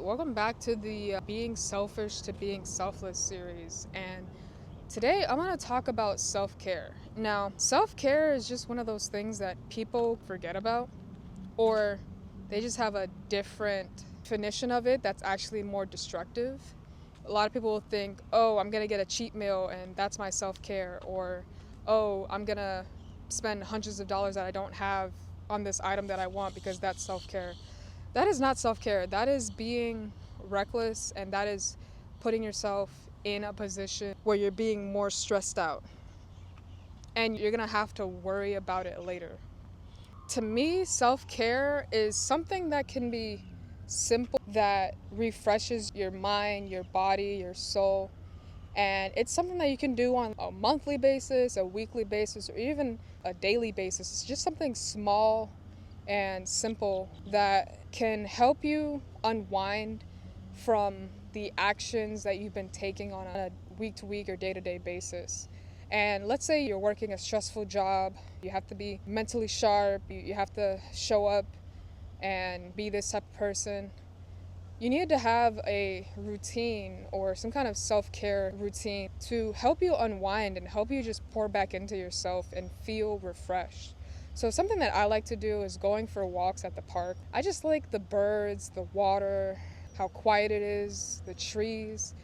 Welcome back to the Being Selfish to Being Selfless series. And today I'm going to talk about self care. Now, self care is just one of those things that people forget about, or they just have a different definition of it that's actually more destructive. A lot of people will think, oh, I'm going to get a cheat meal and that's my self care, or oh, I'm going to spend hundreds of dollars that I don't have on this item that I want because that's self care. That is not self care. That is being reckless, and that is putting yourself in a position where you're being more stressed out and you're gonna have to worry about it later. To me, self care is something that can be simple, that refreshes your mind, your body, your soul. And it's something that you can do on a monthly basis, a weekly basis, or even a daily basis. It's just something small and simple that can help you unwind from the actions that you've been taking on a week to week or day to day basis. And let's say you're working a stressful job, you have to be mentally sharp, you have to show up and be this type of person. You need to have a routine or some kind of self care routine to help you unwind and help you just pour back into yourself and feel refreshed. So, something that I like to do is going for walks at the park. I just like the birds, the water, how quiet it is, the trees.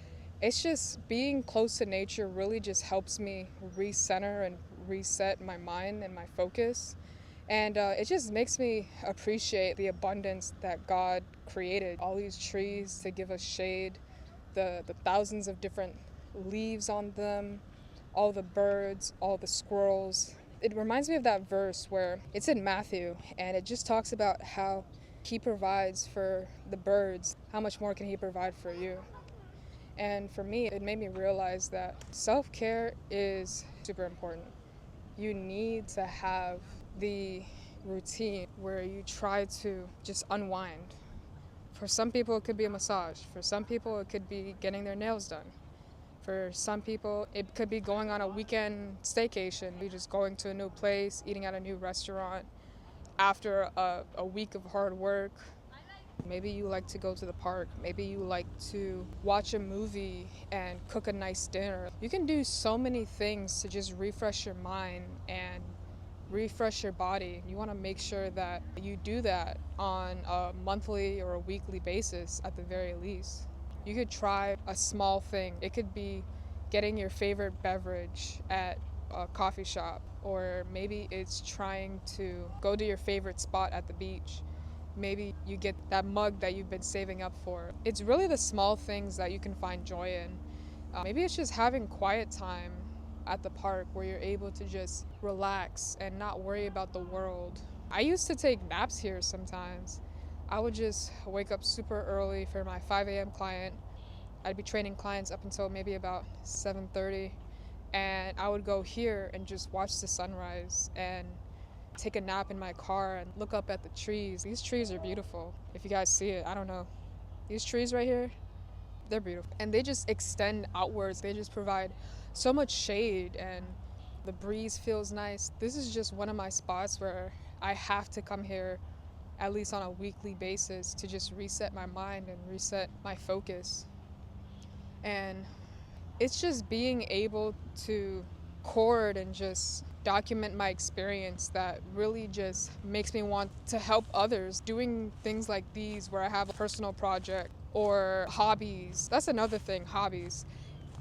It's just being close to nature really just helps me recenter and reset my mind and my focus. And it just makes me appreciate the abundance that God created. All these trees to give us shade, the thousands of different leaves on them, all the birds, all the squirrels. It reminds me of that verse where it's in Matthew, and it just talks about how He provides for the birds. How much more can He provide for you? And for me, it made me realize that self care is super important. You need to have the routine where you try to just unwind. For some people, it could be a massage. For some people, it could be getting their nails done. For some people, it could be going on a weekend staycation. You're just going to a new place, eating at a new restaurant after a week of hard work. Maybe you like to go to the park. Maybe you like to watch a movie and cook a nice dinner. You can do so many things to just refresh your mind and refresh your body. You want to make sure that you do that on a monthly or a weekly basis at the very least. You could try a small thing. It could be getting your favorite beverage at a coffee shop, or maybe it's trying to go to your favorite spot at the beach. Maybe you get that mug that you've been saving up for. It's really the small things that you can find joy in. Maybe it's just having quiet time at the park where you're able to just relax and not worry about the world. I used to take naps here sometimes. I would just wake up super early for my 5 a.m. client. I'd be training clients up until maybe about 7:30, and I would go here and just watch the sunrise and take a nap in my car and look up at the trees. These trees are beautiful. If you guys see it, I don't know. These trees right here, they're beautiful. And they just extend outwards. They just provide so much shade, and the breeze feels nice. This is just one of my spots where I have to come here at least on a weekly basis to just reset my mind and reset my focus. And it's just being able to record and just document my experience that really just makes me want to help others. Doing things like these where I have a personal project or hobbies. That's another thing, hobbies.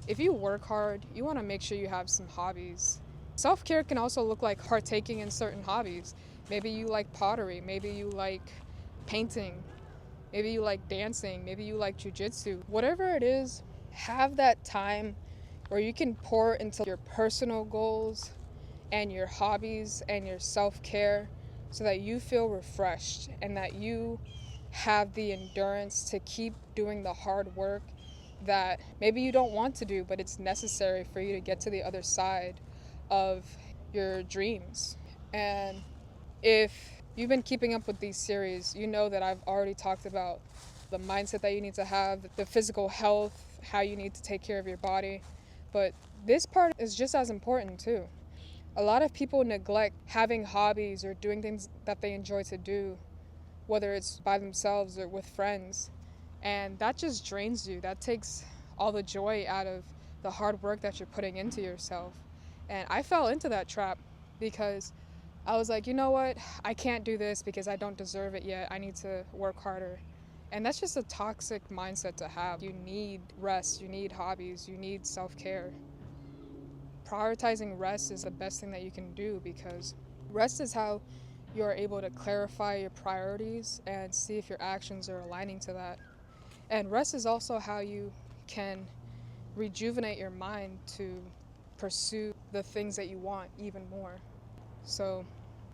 If you work hard, you want to make sure you have some hobbies. Self-care can also look like partaking in certain hobbies. Maybe you like pottery, maybe you like painting, maybe you like dancing, maybe you like jujitsu. Whatever it is, have that time where you can pour into your personal goals and your hobbies and your self-care so that you feel refreshed and that you have the endurance to keep doing the hard work that maybe you don't want to do, but it's necessary for you to get to the other side of your dreams. And if you've been keeping up with these series, you know that I've already talked about the mindset that you need to have, the physical health, how you need to take care of your body. But this part is just as important too. A lot of people neglect having hobbies or doing things that they enjoy to do, whether it's by themselves or with friends. And that just drains you. That takes all the joy out of the hard work that you're putting into yourself. And I fell into that trap because I was like, you know what? I can't do this because I don't deserve it yet. I need to work harder. And that's just a toxic mindset to have. You need rest, you need hobbies, you need self care. Prioritizing rest is the best thing that you can do because rest is how you're able to clarify your priorities and see if your actions are aligning to that. And rest is also how you can rejuvenate your mind to pursue the things that you want even more. So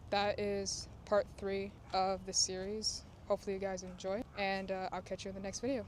that is part 3 of the series. Hopefully you guys enjoy, and I'll catch you in the next video.